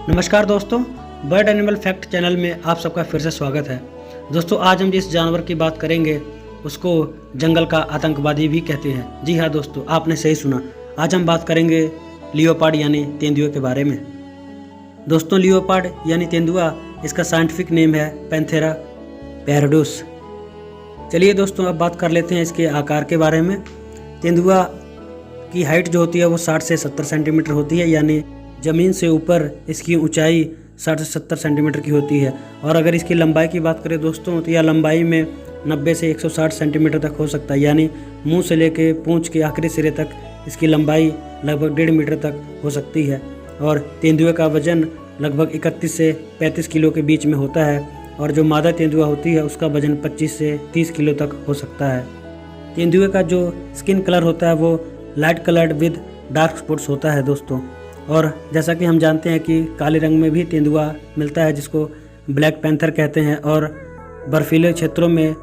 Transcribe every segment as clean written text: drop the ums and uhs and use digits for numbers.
नमस्कार दोस्तों, bird animal fact channel में आप सबका फिर से स्वागत है। दोस्तों, आज हम जिस जानवर की बात करेंगे उसको जंगल का आतंकवादी भी कहते हैं। जी हाँ दोस्तों, आपने सही सुना। आज हम बात करेंगे लियोपार्ड यानी तेंदुए के बारे में। दोस्तों, लियोपार्ड यानी तेंदुआ, इसका साइंटिफिक नेम है पैंथेरा पैराडोस। चलिए दोस्तों, अब बात कर लेते हैं इसके आकार के बारे में। तेंदुआ की हाइट जो होती है वो 60 से 70 सेंटीमीटर होती है, यानी ज़मीन से ऊपर इसकी ऊंचाई 60 से 70 सेंटीमीटर की होती है। और अगर इसकी लंबाई की बात करें दोस्तों, तो यह लंबाई में 90 से 160 सेंटीमीटर तक हो सकता है, यानी मुंह से लेके पूंछ के आखिरी सिरे तक इसकी लंबाई लगभग 1.5 मीटर तक हो सकती है। और तेंदुए का वजन लगभग 31 से 35 किलो के बीच में होता है, और जो मादा तेंदुआ होती है उसका वजन 25 से 30 किलो तक हो सकता है। तेंदुए का जो स्किन कलर होता है वो light coloured with dark spots होता है दोस्तों। और जैसा कि हम जानते हैं कि काले रंग में भी तेंदुआ मिलता है जिसको ब्लैक पैंथर कहते हैं, और बर्फीले क्षेत्रों में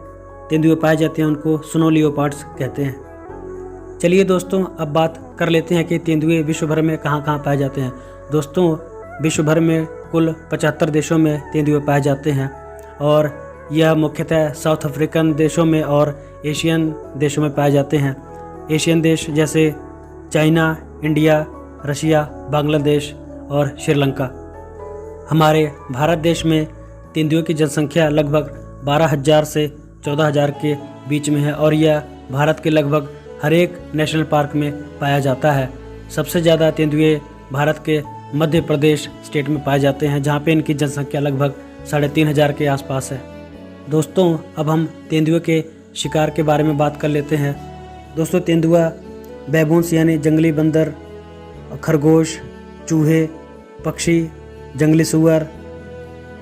तेंदुए पाए जाते हैं उनको स्नो लियोपार्ड्स कहते हैं। चलिए दोस्तों, अब बात कर लेते हैं कि तेंदुए विश्व भर में कहाँ कहाँ पाए जाते हैं। दोस्तों, विश्व भर में कुल 75 देशों में तेंदुए पाए जाते हैं, और यह मुख्यतः साउथ अफ्रीकन देशों में और एशियन देशों में पाए जाते हैं। एशियन देश जैसे चाइना, इंडिया, रशिया, बांग्लादेश और श्रीलंका। हमारे भारत देश में तेंदुए की जनसंख्या लगभग 12,000 से 14,000 के बीच में है, और यह भारत के लगभग हर एक नेशनल पार्क में पाया जाता है। सबसे ज़्यादा तेंदुए भारत के मध्य प्रदेश स्टेट में पाए जाते हैं, जहाँ पे इनकी जनसंख्या लगभग 3,500 के आसपास है। दोस्तों, अब हम तेंदुए के शिकार के बारे में बात कर लेते हैं। दोस्तों, तेंदुआ बैबून्स यानी जंगली बंदर, खरगोश, चूहे, पक्षी, जंगली सूअर,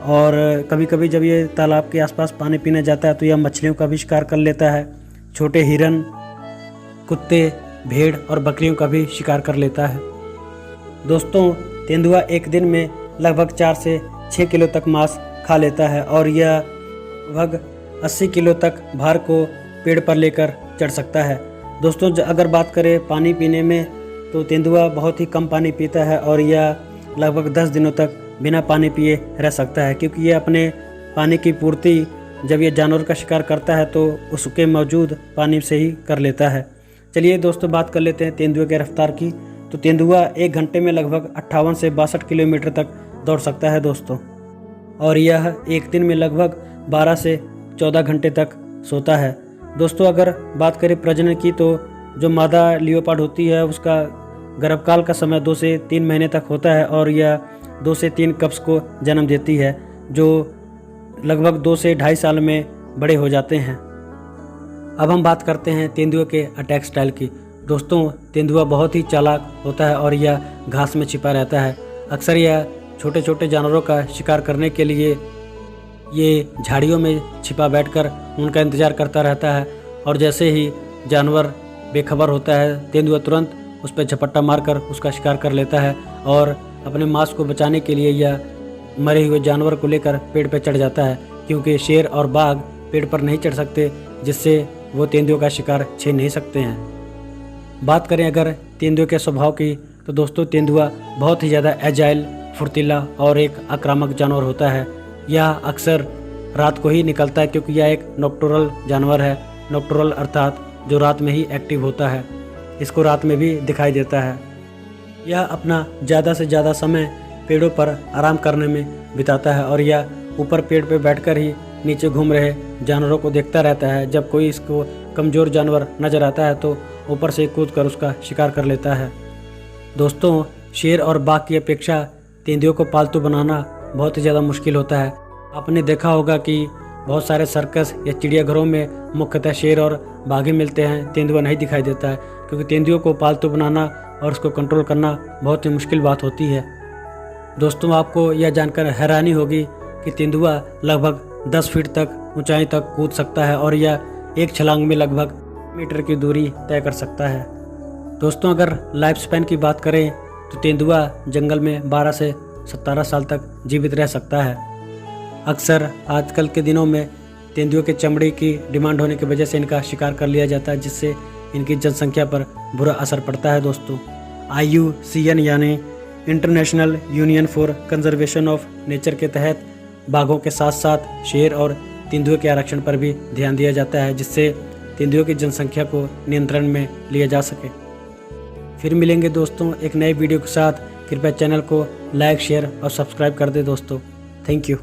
और कभी कभी जब ये तालाब के आसपास पानी पीने जाता है तो यह मछलियों का भी शिकार कर लेता है। छोटे हिरन, कुत्ते, भेड़ और बकरियों का भी शिकार कर लेता है। दोस्तों, तेंदुआ एक दिन में लगभग 4 से 6 किलो तक मांस खा लेता है, और यह लगभग 80 किलो तक भार को पेड़ पर लेकर चढ़ सकता है। दोस्तों, अगर बात करें पानी पीने में, तो तेंदुआ बहुत ही कम पानी पीता है, और यह लगभग 10 दिनों तक बिना पानी पिए रह सकता है, क्योंकि यह अपने पानी की पूर्ति जब यह जानवर का शिकार करता है तो उसके मौजूद पानी से ही कर लेता है। चलिए दोस्तों, बात कर लेते हैं तेंदुए के रफ्तार की। तो तेंदुआ 1 घंटे में लगभग 58 से 62 किलोमीटर तक दौड़ सकता है दोस्तों, और यह एक दिन में लगभग 12 से 14 घंटे तक सोता है। दोस्तों, अगर बात करें प्रजनन की, तो जो मादा लियोपार्ड होती है उसका गर्भकाल का समय 2 से 3 महीने तक होता है, और यह 2 से 3 कप्स को जन्म देती है, जो लगभग 2 से 2.5 साल में बड़े हो जाते हैं। अब हम बात करते हैं तेंदुए के अटैक स्टाइल की। दोस्तों, तेंदुआ बहुत ही चालाक होता है, और यह घास में छिपा रहता है। अक्सर यह छोटे छोटे जानवरों का शिकार करने के लिए ये झाड़ियों में छिपा बैठकर उनका इंतज़ार करता रहता है, और जैसे ही जानवर बेखबर होता है, तेंदुआ तुरंत उस पर झपट्टा मारकर उसका शिकार कर लेता है, और अपने मांस को बचाने के लिए यह मरे हुए जानवर को लेकर पेड़ पर चढ़ जाता है, क्योंकि शेर और बाघ पेड़ पर नहीं चढ़ सकते, जिससे वो तेंदुए का शिकार छीन नहीं सकते हैं। बात करें अगर तेंदुए के स्वभाव की, तो दोस्तों तेंदुआ बहुत ही ज़्यादा एजाइल, फुर्तीला और एक आक्रामक जानवर होता है। यह अक्सर रात को ही निकलता है, क्योंकि यह एक नॉक्टोरल जानवर है। नॉक्टोरल अर्थात जो रात में ही एक्टिव होता है, इसको रात में भी दिखाई देता है। यह अपना ज़्यादा से ज़्यादा समय पेड़ों पर आराम करने में बिताता है, और यह ऊपर पेड़ पर बैठकर ही नीचे घूम रहे जानवरों को देखता रहता है। जब कोई इसको कमज़ोर जानवर नज़र आता है तो ऊपर से कूदकर उसका शिकार कर लेता है। दोस्तों, शेर और बाघ की अपेक्षा तेंदुए को पालतू बनाना बहुत ही ज़्यादा मुश्किल होता है। आपने देखा होगा कि बहुत सारे सर्कस या चिड़ियाघरों में मुख्यतः शेर और बाघ ही मिलते हैं, तेंदुआ नहीं दिखाई देता है, क्योंकि तेंदुए को पालतू बनाना और उसको कंट्रोल करना बहुत ही मुश्किल बात होती है। दोस्तों, आपको यह जानकर हैरानी होगी कि तेंदुआ लगभग 10 फीट तक ऊंचाई तक कूद सकता है, और यह एक छलांग में लगभग मीटर की दूरी तय कर सकता है। दोस्तों, अगर लाइफ स्पैन की बात करें, तो तेंदुआ जंगल में 12 से 17 साल तक जीवित रह सकता है। अक्सर आजकल के दिनों में तेंदुए के चमड़े की डिमांड होने की वजह से इनका शिकार कर लिया जाता है, जिससे इनकी जनसंख्या पर बुरा असर पड़ता है। दोस्तों, IUCN यानी international union for conservation of nature के तहत बाघों के साथ साथ शेर और तेंदुए के आरक्षण पर भी ध्यान दिया जाता है, जिससे तेंदुओं की जनसंख्या को नियंत्रण में लिया जा सके। फिर मिलेंगे दोस्तों एक नए वीडियो के साथ। कृपया चैनल को लाइक, शेयर और सब्सक्राइब कर दें दोस्तों। Thank you.